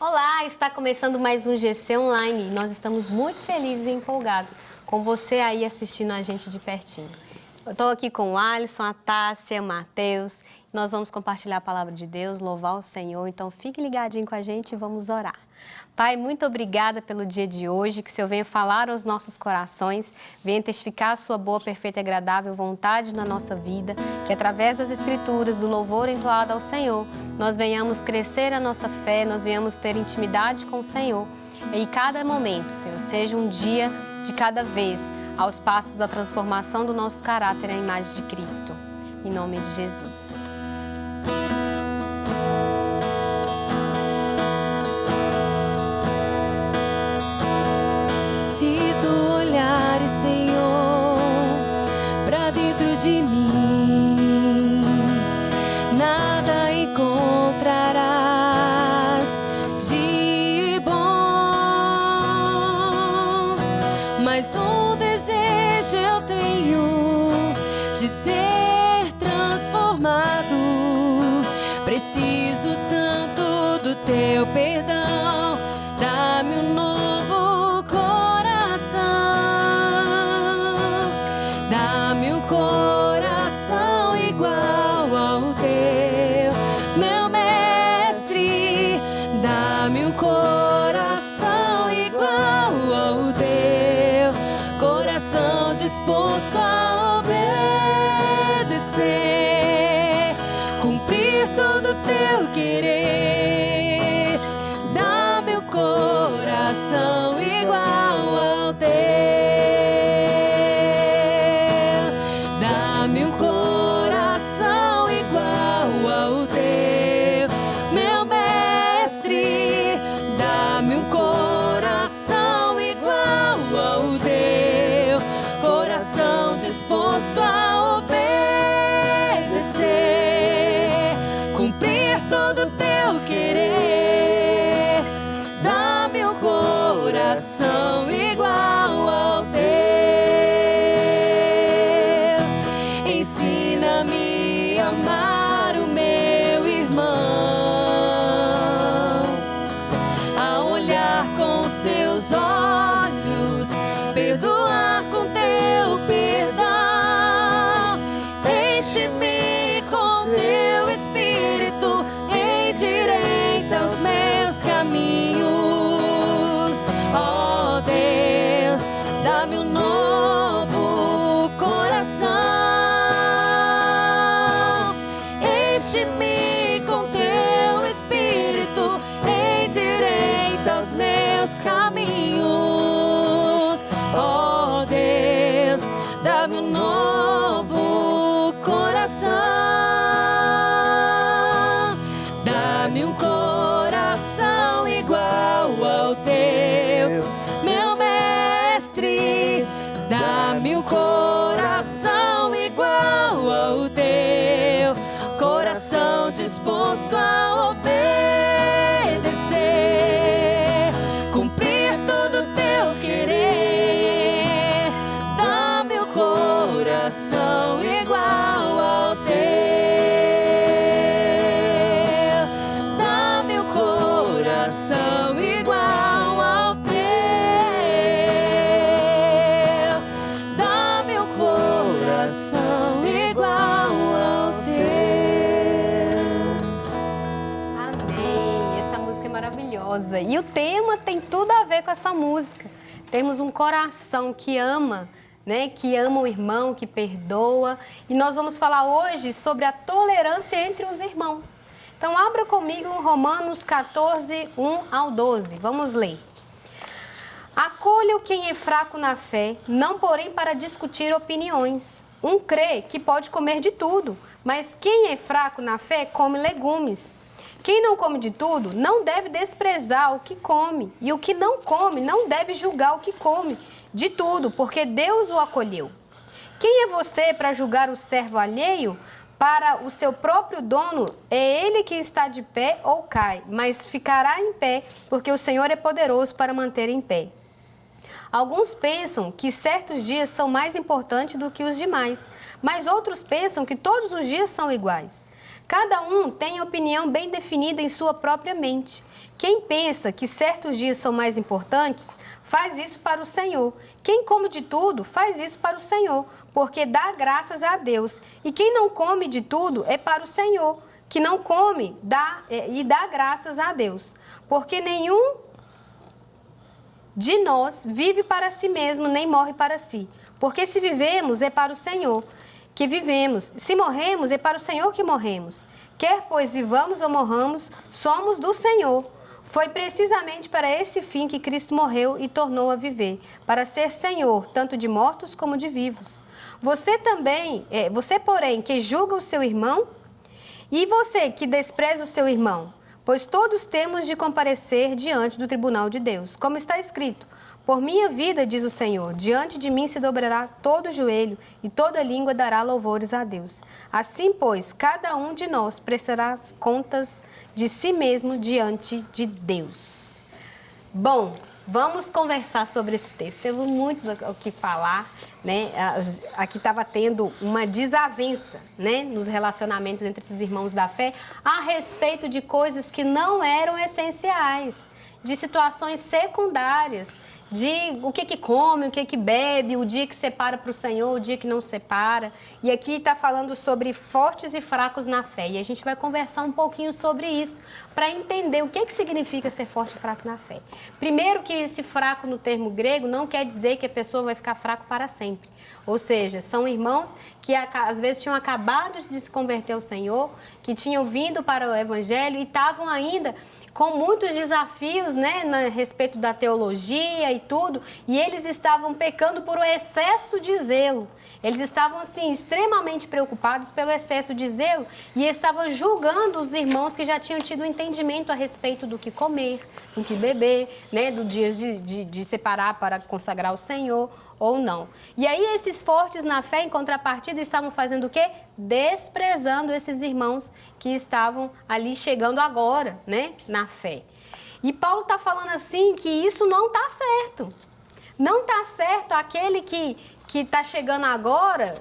Olá, está começando mais um GC Online e nós estamos muito felizes e empolgados com você aí assistindo a gente de pertinho. Eu estou aqui com o Alisson, a Tássia, o Matheus. Nós vamos compartilhar a palavra de Deus, louvar o Senhor. Então fique ligadinho com a gente e vamos orar. Pai, muito obrigada pelo dia de hoje, que o Senhor venha falar aos nossos corações, venha testificar a sua boa, perfeita e agradável vontade na nossa vida, que através das Escrituras, do louvor entoado ao Senhor, nós venhamos crescer a nossa fé, nós venhamos ter intimidade com o Senhor. E cada momento, Senhor, seja um dia de cada vez, aos passos da transformação do nosso caráter à imagem de Cristo. Em nome de Jesus. De mim, nada encontrarás de bom, mas um desejo eu tenho de ser transformado. Preciso tanto do teu perdão, dá-me um novo coração, dá-me um coração igual ao teu, meu mestre. Dá-me um coração igual ao teu, coração disposto a obedecer, cumprir todo o teu querer. Dá-me um coração igual ao teu. Dá-me um coração igual ao teu, meu mestre. Dá-me um coração igual ao teu, coração disposto a obedecer, cumprir todo o teu querer. Dá-me um coração igual ao teu. Ensina-me a amar o meu irmão, a olhar com os teus olhos, perdoar com teu perdão. Enche-me com teu espírito, endireita os meus caminhos. Ó Deus, dá-me um novo coração. Enche-me com teu espírito, endireita os meus caminhos. Ó Deus, dá-me um novo coração. Dá-me um coração igual ao teu, meu mestre. Dá-me um coração igual ao teu, coração disposto a obedecer, cumprir todo o teu querer. Dá-me um coração igual ao teu, dá-me um coração igual ao teu, dá-me um coração igual ao teu. Amém! Essa música é maravilhosa. E o tema tem tudo a ver com essa música. Temos um coração que ama, né? Que ama o irmão, que perdoa. E nós vamos falar hoje sobre a tolerância entre os irmãos. Então, abra comigo Romanos 14, 1 ao 12. Vamos ler. Acolha quem é fraco na fé, não porém para discutir opiniões. Um crê que pode comer de tudo, mas quem é fraco na fé come legumes. Quem não come de tudo não deve desprezar o que come, e o que não come não deve julgar o que come de tudo, porque Deus o acolheu. Quem é você para julgar o servo alheio? Para o seu próprio dono, é ele que está de pé ou cai, mas ficará em pé, porque o Senhor é poderoso para manter em pé. Alguns pensam que certos dias são mais importantes do que os demais, mas outros pensam que todos os dias são iguais. Cada um tem opinião bem definida em sua própria mente. Quem pensa que certos dias são mais importantes, faz isso para o Senhor. Quem come de tudo, faz isso para o Senhor, porque dá graças a Deus. E quem não come de tudo, é para o Senhor. Que não come dá graças a Deus. Porque nenhum de nós vive para si mesmo, nem morre para si. Porque se vivemos, é para o Senhor que vivemos. Se morremos, é para o Senhor que morremos. Quer, pois, vivamos ou morramos, somos do Senhor. Foi precisamente para esse fim que Cristo morreu e tornou a viver, para ser Senhor, tanto de mortos como de vivos. Você, porém, que julga o seu irmão, e você que despreza o seu irmão, pois todos temos de comparecer diante do tribunal de Deus. Como está escrito, por minha vida, diz o Senhor, diante de mim se dobrará todo o joelho e toda língua dará louvores a Deus. Assim, pois, cada um de nós prestará contas de si mesmo diante de Deus. Bom, vamos conversar sobre esse texto. Temos muito o que falar, né? Aqui estava tendo uma desavença, né, nos relacionamentos entre esses irmãos da fé a respeito de coisas que não eram essenciais, de situações secundárias, de o que come, o que bebe, o dia que separa para o Senhor, o dia que não separa. E aqui está falando sobre fortes e fracos na fé. E a gente vai conversar um pouquinho sobre isso, para entender o que significa ser forte e fraco na fé. Primeiro que esse fraco no termo grego não quer dizer que a pessoa vai ficar fraco para sempre. Ou seja, são irmãos que às vezes tinham acabado de se converter ao Senhor, que tinham vindo para o Evangelho e estavam ainda com muitos desafios, né, a respeito da teologia e tudo, e eles estavam pecando por um excesso de zelo. Eles estavam, assim, extremamente preocupados pelo excesso de zelo e estavam julgando os irmãos que já tinham tido um entendimento a respeito do que comer, do que beber, né, do dia de separar para consagrar o Senhor ou não. E aí esses fortes na fé, em contrapartida, estavam fazendo o quê? Desprezando esses irmãos que estavam ali chegando agora, né, na fé. E Paulo está falando assim que isso não está certo. Não está certo aquele que está chegando agora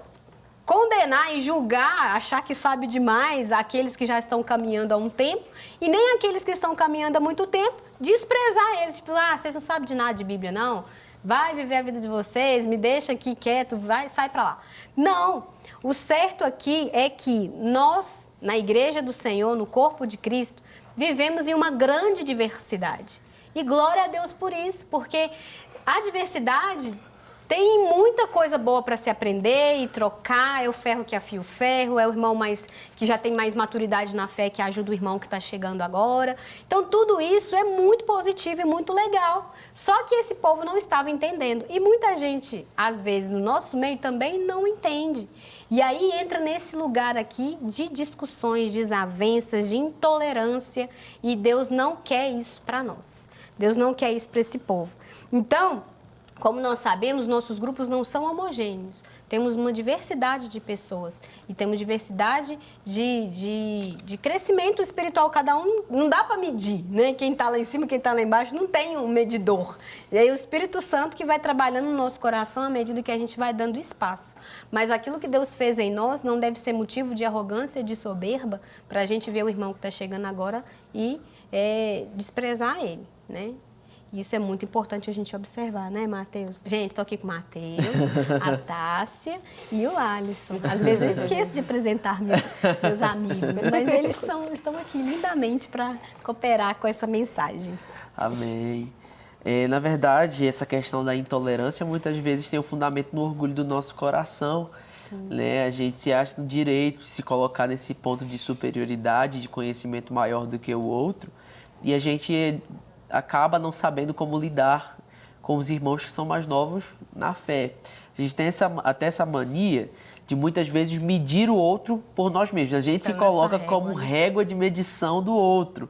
condenar e julgar, achar que sabe demais aqueles que já estão caminhando há um tempo e nem aqueles que estão caminhando há muito tempo, desprezar eles. Tipo, vocês não sabem de nada de Bíblia, não? Vai viver a vida de vocês, me deixa aqui quieto, sai para lá. Não, o certo aqui é que nós, na Igreja do Senhor, no corpo de Cristo, vivemos em uma grande diversidade. E glória a Deus por isso, porque a diversidade tem muita coisa boa para se aprender e trocar, é o ferro que afia o ferro, é o irmão que já tem mais maturidade na fé que ajuda o irmão que está chegando agora. Então, tudo isso é muito positivo e muito legal. Só que esse povo não estava entendendo. E muita gente, às vezes, no nosso meio também não entende. E aí entra nesse lugar aqui de discussões, desavenças, de intolerância. E Deus não quer isso para nós. Deus não quer isso para esse povo. Então, como nós sabemos, nossos grupos não são homogêneos. Temos uma diversidade de pessoas e temos diversidade de crescimento espiritual. Cada um não dá para medir, né? Quem está lá em cima, quem está lá embaixo, não tem um medidor. E aí o Espírito Santo que vai trabalhando no nosso coração à medida que a gente vai dando espaço. Mas aquilo que Deus fez em nós não deve ser motivo de arrogância, de soberba, para a gente ver o irmão que está chegando agora e desprezar ele, né? Isso é muito importante a gente observar, né, Matheus? Gente, estou aqui com o Matheus, a Tássia e o Alisson. Às vezes eu esqueço de apresentar meus amigos, mas eles estão aqui lindamente para cooperar com essa mensagem. Amém. Na verdade, essa questão da intolerância muitas vezes tem um fundamento no orgulho do nosso coração. Né? A gente se acha no direito de se colocar nesse ponto de superioridade, de conhecimento maior do que o outro, e a gente acaba não sabendo como lidar com os irmãos que são mais novos na fé. A gente tem até essa mania de muitas vezes medir o outro por nós mesmos. A gente se coloca como régua de medição do outro.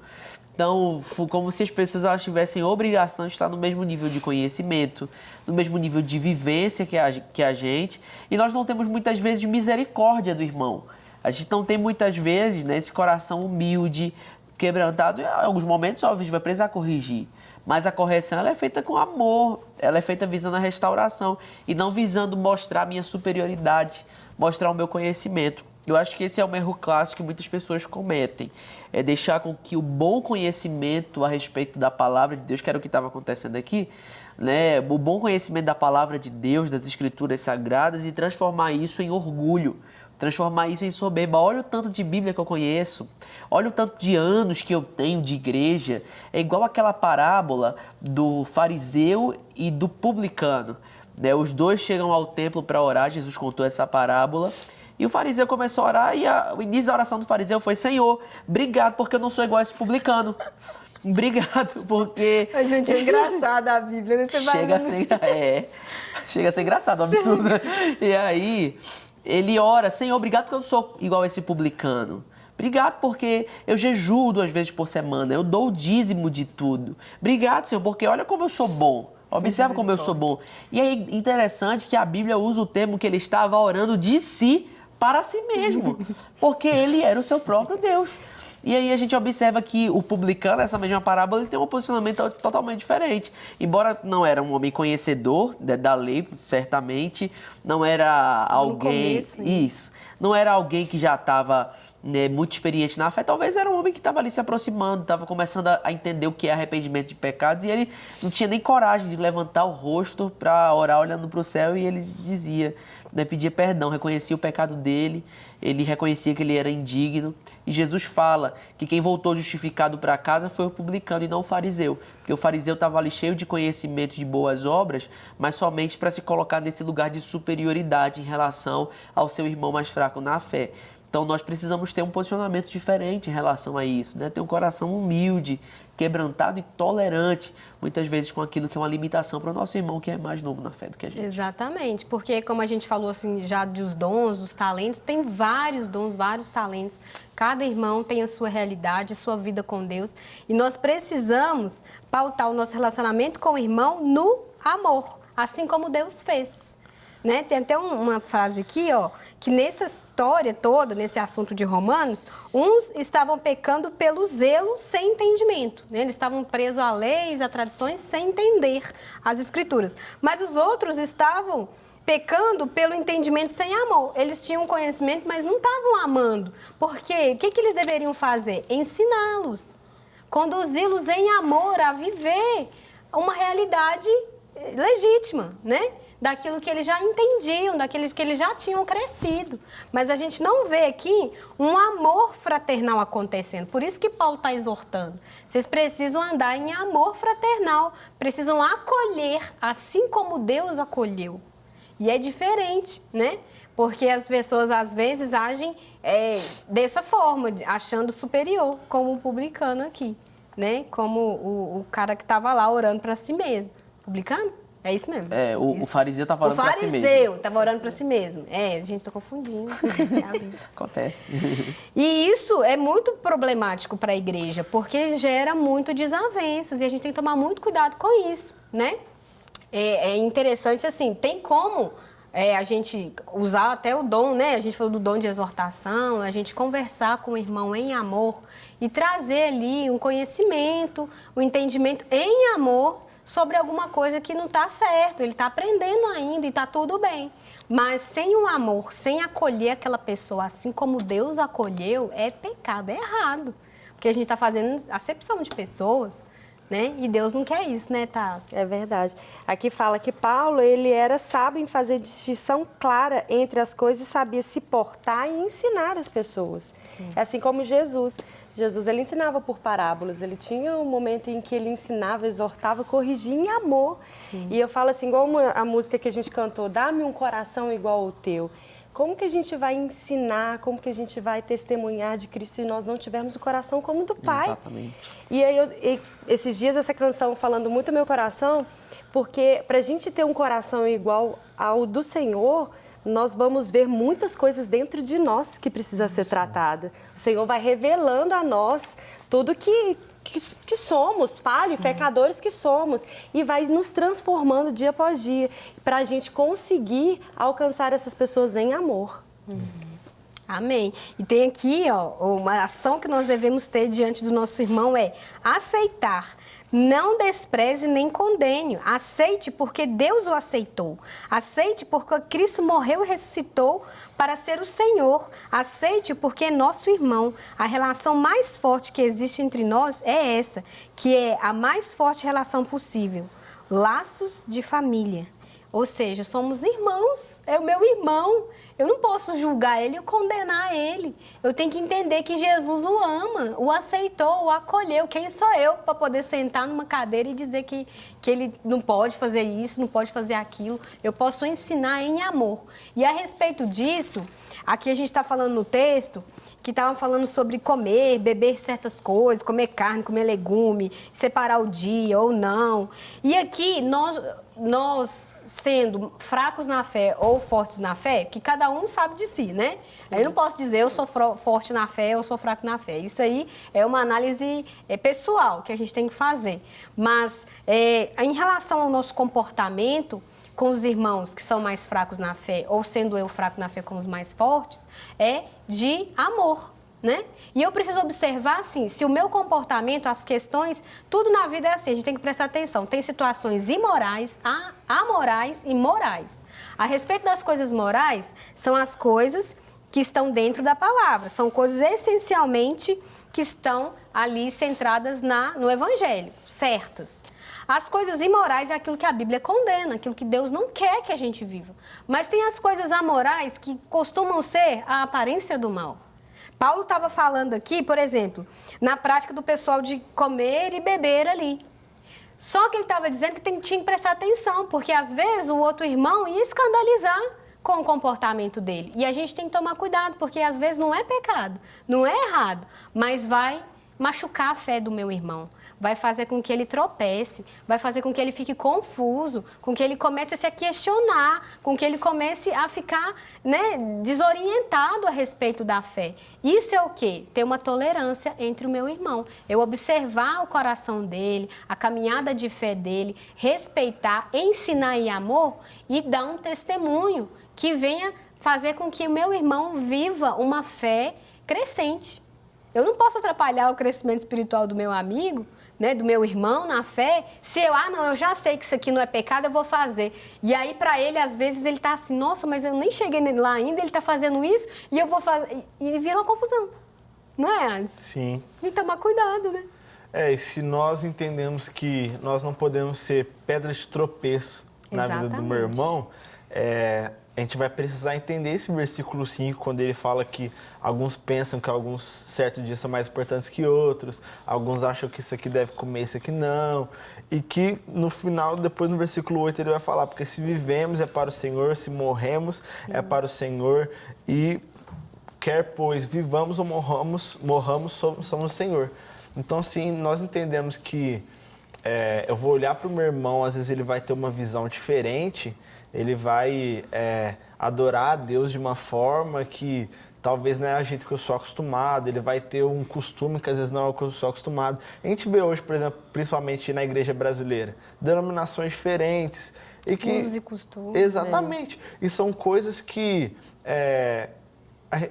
Então, como se as pessoas elas tivessem obrigação de estar no mesmo nível de conhecimento, no mesmo nível de vivência que a gente, e nós não temos muitas vezes misericórdia do irmão. A gente não tem muitas vezes, né, esse coração humilde, quebrantado. Em alguns momentos, óbvio, a gente vai precisar corrigir. Mas a correção ela é feita com amor, ela é feita visando a restauração e não visando mostrar a minha superioridade, mostrar o meu conhecimento. Eu acho que esse é um erro clássico que muitas pessoas cometem. É deixar com que o bom conhecimento a respeito da palavra de Deus, que era o que estava acontecendo aqui, né? O bom conhecimento da palavra de Deus, das escrituras sagradas, e transformar isso em orgulho, transformar isso em soberba. Olha o tanto de Bíblia que eu conheço, olha o tanto de anos que eu tenho de igreja. É igual aquela parábola do fariseu e do publicano, né? Os dois chegam ao templo para orar, Jesus contou essa parábola. E o fariseu começou a orar e o início da oração do fariseu foi: Senhor, obrigado porque eu não sou igual a esse publicano. Obrigado porque... A gente é engraçada a Bíblia, né? Você chega a ser engraçado, absurdo. E aí, ele ora: Senhor, obrigado porque eu não sou igual a esse publicano. Obrigado porque eu jejuo 2 vezes por semana, eu dou o dízimo de tudo. Obrigado, Senhor, porque olha como eu sou bom. Observa como eu sou bom. E é interessante que a Bíblia usa o termo que ele estava orando de si para si mesmo, porque ele era o seu próprio Deus. E aí a gente observa que o publicano, nessa mesma parábola, ele tem um posicionamento totalmente diferente. Embora não era um homem conhecedor da lei, certamente, não era alguém... começo, né? Isso. Não era alguém que já estava, né, muito experiente na fé. Talvez era um homem que estava ali se aproximando, estava começando a entender o que é arrependimento de pecados, e ele não tinha nem coragem de levantar o rosto para orar olhando para o céu, e ele dizia, né, pedia perdão, reconhecia o pecado dele, ele reconhecia que ele era indigno. E Jesus fala que quem voltou justificado para casa foi o publicano e não o fariseu, porque o fariseu estava ali cheio de conhecimento de boas obras, mas somente para se colocar nesse lugar de superioridade em relação ao seu irmão mais fraco na fé. Então nós precisamos ter um posicionamento diferente em relação a isso, né? Ter um coração humilde, quebrantado e tolerante, muitas vezes com aquilo que é uma limitação para o nosso irmão que é mais novo na fé do que a gente. Exatamente, porque como a gente falou assim já dos dons, dos talentos, tem vários dons, vários talentos. Cada irmão tem a sua realidade, a sua vida com Deus, e nós precisamos pautar o nosso relacionamento com o irmão no amor, assim como Deus fez. Né? Tem até uma frase aqui, ó, que nessa história toda, nesse assunto de Romanos, uns estavam pecando pelo zelo sem entendimento. Né? Eles estavam presos a leis, a tradições, sem entender as escrituras. Mas os outros estavam pecando pelo entendimento sem amor. Eles tinham conhecimento, mas não estavam amando. Por quê? O que eles deveriam fazer? Ensiná-los, conduzi-los em amor a viver uma realidade legítima, né? Daquilo que eles já entendiam, daqueles que eles já tinham crescido. Mas a gente não vê aqui um amor fraternal acontecendo. Por isso que Paulo está exortando. Vocês precisam andar em amor fraternal, precisam acolher assim como Deus acolheu. E é diferente, né? Porque as pessoas às vezes agem dessa forma, achando superior, como o publicano aqui, né? Como o cara que estava lá orando para si mesmo. Publicano? É isso mesmo. O fariseu estava orando para si mesmo. O fariseu estava orando para si mesmo. A gente está confundindo. Acontece. E isso é muito problemático para a igreja, porque gera muito desavenças e a gente tem que tomar muito cuidado com isso, né? É interessante, assim, tem como a gente usar até o dom, né? A gente falou do dom de exortação, a gente conversar com o irmão em amor e trazer ali um conhecimento, um entendimento em amor, sobre alguma coisa que não está certo, ele está aprendendo ainda e está tudo bem. Mas sem o amor, sem acolher aquela pessoa assim como Deus acolheu, é pecado, é errado. Porque a gente está fazendo acepção de pessoas, né? E Deus não quer isso, né, Tássia? É verdade. Aqui fala que Paulo, ele era sábio em fazer distinção clara entre as coisas e sabia se portar e ensinar as pessoas. Sim. É assim como Jesus. Jesus, ele ensinava por parábolas, ele tinha um momento em que ele ensinava, exortava, corrigia em amor. Sim. E eu falo assim, igual a música que a gente cantou, dá-me um coração igual ao teu. Como que a gente vai ensinar, como que a gente vai testemunhar de Cristo se nós não tivermos o coração como o do Pai? Exatamente. E aí, esses dias, essa canção falando muito no meu coração, porque para a gente ter um coração igual ao do Senhor, nós vamos ver muitas coisas dentro de nós que precisa ser tratada. O Senhor vai revelando a nós tudo que somos, pecadores que somos, e vai nos transformando dia após dia, para a gente conseguir alcançar essas pessoas em amor. Amém. E tem aqui, ó, uma ação que nós devemos ter diante do nosso irmão é aceitar. Não despreze nem condene. Aceite porque Deus o aceitou. Aceite porque Cristo morreu e ressuscitou para ser o Senhor. Aceite porque é nosso irmão. A relação mais forte que existe entre nós é essa, que é a mais forte relação possível. Laços de família. Ou seja, somos irmãos, é o meu irmão. Eu não posso julgar ele e condenar ele. Eu tenho que entender que Jesus o ama, o aceitou, o acolheu. Quem sou eu para poder sentar numa cadeira e dizer que ele não pode fazer isso, não pode fazer aquilo? Eu posso ensinar em amor. E a respeito disso, aqui a gente está falando no texto que estavam falando sobre comer, beber certas coisas, comer carne, comer legume, separar o dia ou não. E aqui, nós sendo fracos na fé ou fortes na fé, que cada um sabe de si, né? Eu não posso dizer eu sou forte na fé ou sou fraco na fé. Isso aí é uma análise pessoal que a gente tem que fazer. Mas em relação ao nosso comportamento com os irmãos que são mais fracos na fé, ou sendo eu fraco na fé com os mais fortes, é de amor, né? E eu preciso observar, assim, se o meu comportamento, as questões, tudo na vida é assim, a gente tem que prestar atenção. Tem situações imorais, amorais e morais. A respeito das coisas morais, são as coisas que estão dentro da palavra, são coisas essencialmente que estão ali centradas no Evangelho, certas. As coisas imorais é aquilo que a Bíblia condena, aquilo que Deus não quer que a gente viva. Mas tem as coisas amorais que costumam ser a aparência do mal. Paulo estava falando aqui, por exemplo, na prática do pessoal de comer e beber ali. Só que ele estava dizendo que tinha que prestar atenção, porque às vezes o outro irmão ia escandalizar com o comportamento dele. E a gente tem que tomar cuidado, porque às vezes não é pecado, não é errado, mas vai machucar a fé do meu irmão, vai fazer com que ele tropece, vai fazer com que ele fique confuso, com que ele comece a se questionar, com que ele comece a ficar, né, desorientado a respeito da fé. Isso é o quê? Ter uma tolerância entre o meu irmão. Eu observar o coração dele, a caminhada de fé dele, respeitar, ensinar em amor e dar um testemunho que venha fazer com que o meu irmão viva uma fé crescente. Eu não posso atrapalhar o crescimento espiritual do meu amigo, né, do meu irmão na fé, se eu já sei que isso aqui não é pecado, eu vou fazer. E aí, para ele, às vezes, ele está assim, nossa, mas eu nem cheguei lá ainda, ele está fazendo isso e eu vou fazer. E vira uma confusão. Não é, Alisson? Sim. Tem que tomar cuidado, né? E se nós entendemos que nós não podemos ser pedra de tropeço na vida do meu irmão, a gente vai precisar entender esse versículo 5, quando ele fala que alguns pensam que alguns certos dias são mais importantes que outros, alguns acham que isso aqui deve comer, isso aqui não, e que no final, depois no versículo 8, ele vai falar, porque se vivemos é para o Senhor, se morremos é para o Senhor, e quer pois vivamos ou morramos somos o Senhor. Então, sim, nós entendemos que eu vou olhar para o meu irmão, às vezes ele vai ter uma visão diferente, ele vai adorar a Deus de uma forma que talvez não é a jeito que eu sou acostumado, ele vai ter um costume que às vezes não é o que eu sou acostumado. A gente vê hoje, por exemplo, principalmente na igreja brasileira, denominações diferentes. Usos e costumes. Exatamente. E são coisas que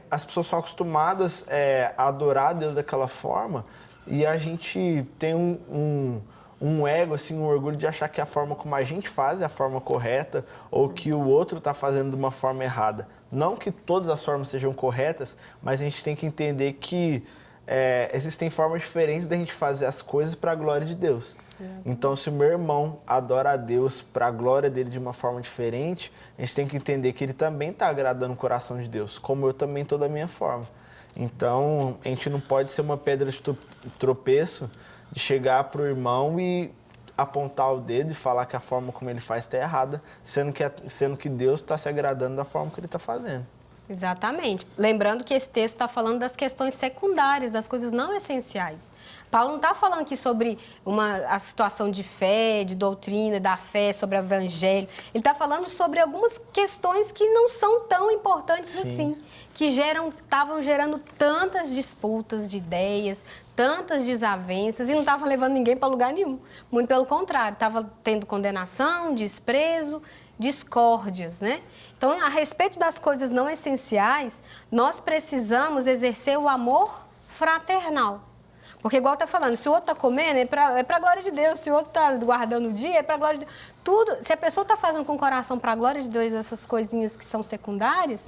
as pessoas são acostumadas a adorar a Deus daquela forma e a gente tem um ego, assim, um orgulho de achar que a forma como a gente faz é a forma correta ou que o outro está fazendo de uma forma errada. Não que todas as formas sejam corretas, mas a gente tem que entender que existem formas diferentes da gente fazer as coisas para a glória de Deus. Então, se o meu irmão adora a Deus para a glória dele de uma forma diferente, a gente tem que entender que ele também está agradando o coração de Deus, como eu também estou da minha forma. Então, a gente não pode ser uma pedra de tropeço de chegar para o irmão e apontar o dedo e falar que a forma como ele faz está errada, sendo que Deus está se agradando da forma que ele está fazendo. Exatamente. Lembrando que esse texto está falando das questões secundárias, das coisas não essenciais. Paulo não está falando aqui sobre a situação de fé, de doutrina, da fé, sobre o evangelho. Ele está falando sobre algumas questões que não são tão importantes assim, que estavam gerando tantas disputas de ideias, tantas desavenças e não estava levando ninguém para lugar nenhum. Muito pelo contrário, estava tendo condenação, desprezo discórdias, né? Então, a respeito das coisas não essenciais, nós precisamos exercer o amor fraternal. Porque, igual está falando, se o outro está comendo, é para a glória de Deus. Se o outro está guardando o dia, é para a glória de Deus. Tudo, se a pessoa está fazendo com o coração para a glória de Deus essas coisinhas que são secundárias,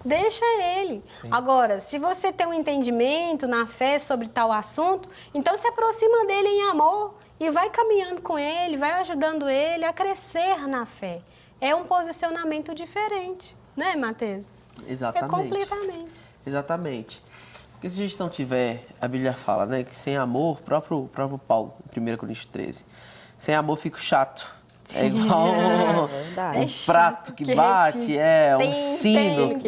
deixa ele. Sim. Agora, se você tem um entendimento na fé sobre tal assunto, então se aproxima dele em amor e vai caminhando com ele, vai ajudando ele a crescer na fé. É um posicionamento diferente, né, Matheus? Exatamente. É completamente. Exatamente. Porque se a gente não tiver, a Bíblia fala, né, que sem amor, próprio Paulo, 1 Coríntios 13, sem amor fica chato. É igual um prato que bate, um sino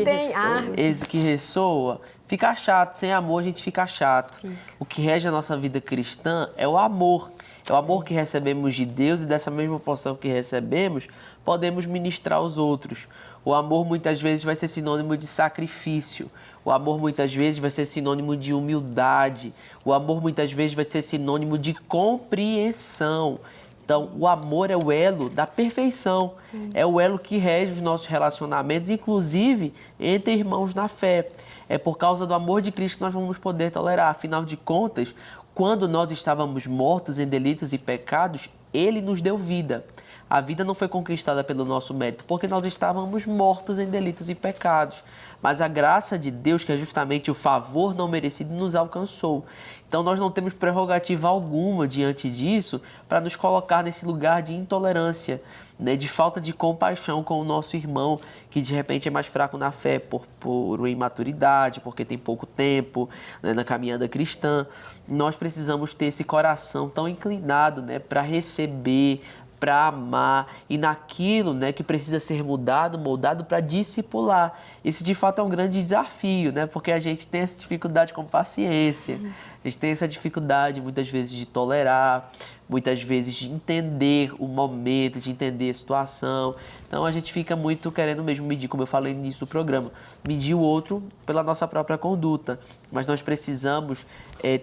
que ressoa. Fica chato, sem amor a gente fica chato. O que rege a nossa vida cristã é o amor. É o amor que recebemos de Deus e dessa mesma porção que recebemos, podemos ministrar aos outros. O amor muitas vezes vai ser sinônimo de sacrifício. O amor muitas vezes vai ser sinônimo de humildade. O amor muitas vezes vai ser sinônimo de compreensão. Então, o amor é o elo da perfeição. Sim. É o elo que rege os nossos relacionamentos, inclusive entre irmãos na fé. É por causa do amor de Cristo que nós vamos poder tolerar. Afinal de contas, quando nós estávamos mortos em delitos e pecados, Ele nos deu vida. A vida não foi conquistada pelo nosso mérito, porque nós estávamos mortos em delitos e pecados. Mas a graça de Deus, que é justamente o favor não merecido, nos alcançou. Então nós não temos prerrogativa alguma diante disso para nos colocar nesse lugar de intolerância, né, de falta de compaixão com o nosso irmão, que de repente é mais fraco na fé por imaturidade, porque tem pouco tempo, né, na caminhada cristã. Nós precisamos ter esse coração tão inclinado, né, para receber, para amar e naquilo, né, que precisa ser mudado, moldado para discipular. Isso de fato é um grande desafio, né, porque a gente tem essa dificuldade com paciência, a gente tem essa dificuldade muitas vezes de tolerar, muitas vezes de entender o momento, de entender a situação. Então a gente fica muito querendo mesmo medir, como eu falei no início do programa, medir o outro pela nossa própria conduta. Mas nós precisamos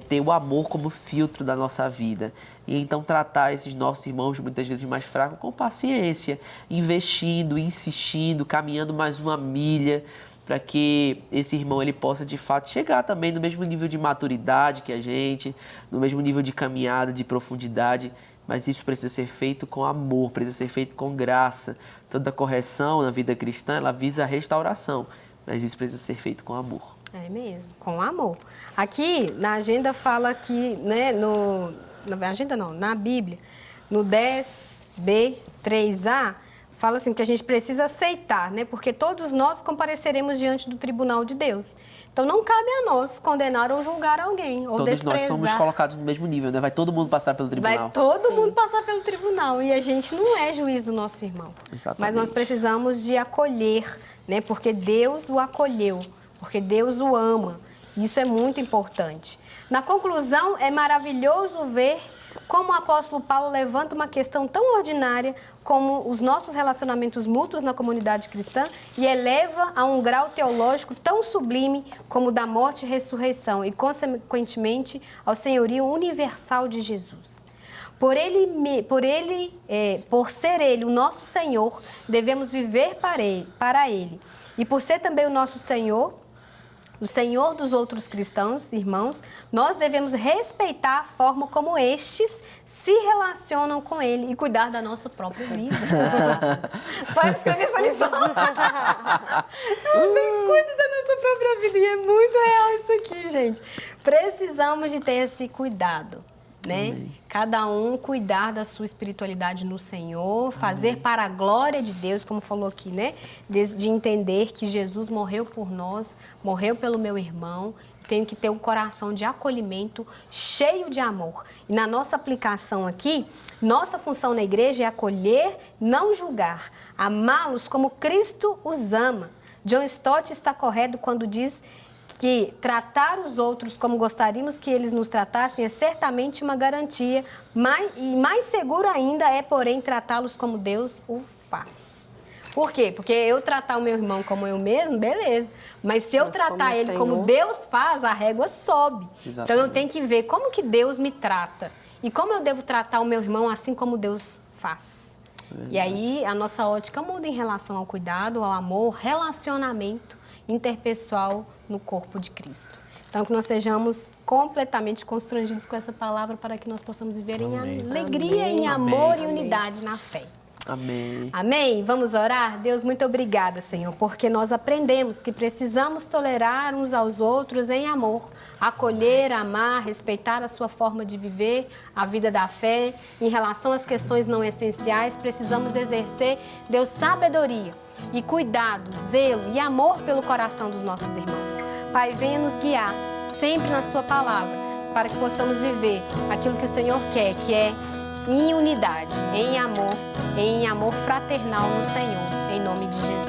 ter o amor como filtro da nossa vida. E então tratar esses nossos irmãos, muitas vezes mais fracos, com paciência, investindo, insistindo, caminhando mais uma milha, para que esse irmão ele possa, de fato, chegar também no mesmo nível de maturidade que a gente, no mesmo nível de caminhada, de profundidade. Mas isso precisa ser feito com amor, precisa ser feito com graça. Toda correção na vida cristã, ela visa a restauração, mas isso precisa ser feito com amor. É mesmo, com amor. Aqui na agenda fala que, né, na Bíblia, no 10b, 3a, fala assim que a gente precisa aceitar, né, porque todos nós compareceremos diante do tribunal de Deus. Então não cabe a nós condenar ou julgar alguém, ou todos desprezar. Todos nós somos colocados no mesmo nível, né? Vai todo mundo passar pelo tribunal. Vai todo mundo passar pelo tribunal e a gente não é juiz do nosso irmão. Exatamente. Mas nós precisamos de acolher, né, porque Deus o acolheu. Porque Deus o ama. Isso é muito importante. Na conclusão, é maravilhoso ver como o apóstolo Paulo levanta uma questão tão ordinária como os nossos relacionamentos mútuos na comunidade cristã e eleva a um grau teológico tão sublime como o da morte e ressurreição e, consequentemente, ao senhorio universal de Jesus. Por ser Ele o nosso Senhor, devemos viver para Ele. E por ser também o nosso Senhor, o Senhor dos outros cristãos, irmãos, nós devemos respeitar a forma como estes se relacionam com Ele e cuidar da nossa própria vida. Pode escrever essa lição. Cuida da nossa própria vida. E é muito real isso aqui, gente. Precisamos de ter esse cuidado, né? Amém. Cada um cuidar da sua espiritualidade no Senhor, fazer para a glória de Deus, como falou aqui, né? De entender que Jesus morreu por nós, morreu pelo meu irmão. Tenho que ter um coração de acolhimento, cheio de amor. E na nossa aplicação aqui, nossa função na igreja é acolher, não julgar, amá-los como Cristo os ama. John Stott está correto quando diz que tratar os outros como gostaríamos que eles nos tratassem é certamente uma garantia, e mais seguro ainda é, porém, tratá-los como Deus o faz. Por quê? Porque eu tratar o meu irmão como eu mesmo, beleza. Mas se eu tratar ele como Deus faz, a régua sobe. Exatamente. Então eu tenho que ver como que Deus me trata e como eu devo tratar o meu irmão assim como Deus faz. E aí a nossa ótica muda em relação ao cuidado, ao amor, relacionamento interpessoal no corpo de Cristo. Então, que nós sejamos completamente constrangidos com essa palavra para que nós possamos viver em alegria, em amor e unidade na fé. Amém. Amém? Vamos orar? Deus, muito obrigada, Senhor, porque nós aprendemos que precisamos tolerar uns aos outros em amor, acolher, amar, respeitar a sua forma de viver, a vida da fé. Em relação às questões não essenciais, precisamos exercer, Deus, sabedoria e cuidado, zelo e amor pelo coração dos nossos irmãos. Pai, venha nos guiar sempre na sua palavra, para que possamos viver aquilo que o Senhor quer, que é em unidade, em amor fraternal no Senhor, em nome de Jesus.